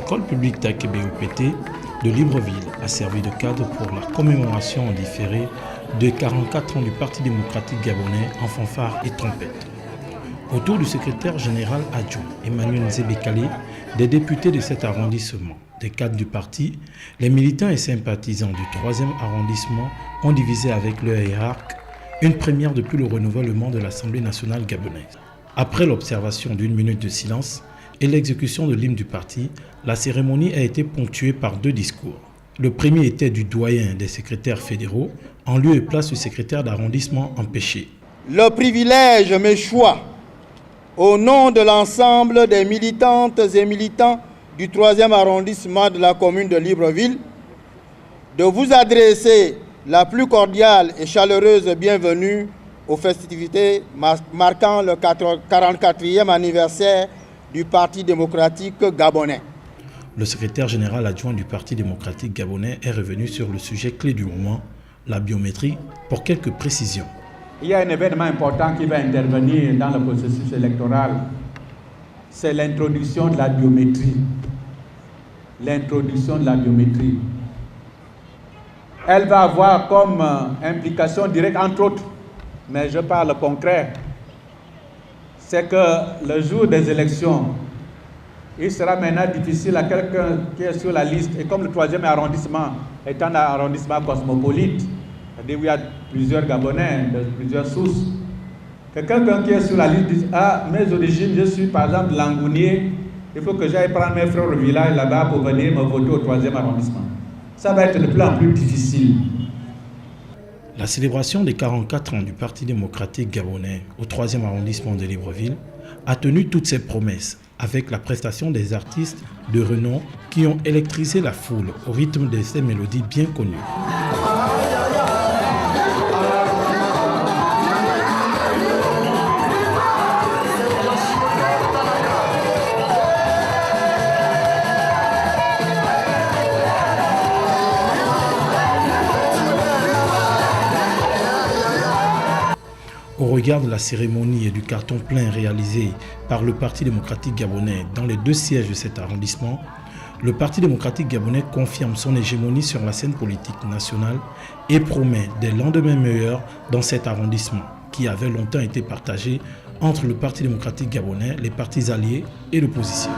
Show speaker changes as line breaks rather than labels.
l'école publique d'Akébé-Oupété de Libreville a servi de cadre pour la commémoration en différé des 44 ans du Parti démocratique gabonais en fanfare et trompette. Autour du secrétaire général adjoint Emmanuel Nzébé-Kalé, des députés de cet arrondissement, des cadres du parti, les militants et sympathisants du 3e arrondissement ont divisé avec leur hiérarque une première depuis le renouvellement de l'Assemblée nationale gabonaise. Après l'observation d'une minute de silence et l'exécution de l'hymne du parti, la cérémonie a été ponctuée par 2 discours. Le premier était du doyen des secrétaires fédéraux, en lieu et place du secrétaire d'arrondissement empêché.
Le privilège m'échoit, au nom de l'ensemble des militantes et militants du 3e arrondissement de la commune de Libreville, de vous adresser la plus cordiale et chaleureuse bienvenue aux festivités marquant le 44e anniversaire du Parti démocratique gabonais.
Le secrétaire général adjoint du Parti démocratique gabonais est revenu sur le sujet clé du moment, la biométrie, pour quelques précisions.
Il y a un événement important qui va intervenir dans le processus électoral. C'est l'introduction de la biométrie. L'introduction de la biométrie. Elle va avoir comme implication directe, entre autres, mais je parle concret, c'est que le jour des élections, il sera maintenant difficile à quelqu'un qui est sur la liste, et comme le 3e arrondissement est un arrondissement cosmopolite, c'est-à-dire où il y a plusieurs Gabonais, de plusieurs sources, que quelqu'un qui est sur la liste dise « Ah, mes origines, je suis par exemple langounier, il faut que j'aille prendre mes frères au village là-bas pour venir me voter au 3e arrondissement. » Ça va être de plus en plus difficile.
La célébration des 44 ans du Parti démocratique gabonais au 3e arrondissement de Libreville a tenu toutes ses promesses avec la prestation des artistes de renom qui ont électrisé la foule au rythme de ces mélodies bien connues. Au regard de la cérémonie et du carton plein réalisé par le Parti démocratique gabonais dans les 2 sièges de cet arrondissement, le Parti démocratique gabonais confirme son hégémonie sur la scène politique nationale et promet des lendemains meilleurs dans cet arrondissement qui avait longtemps été partagé entre le Parti démocratique gabonais, les partis alliés et l'opposition.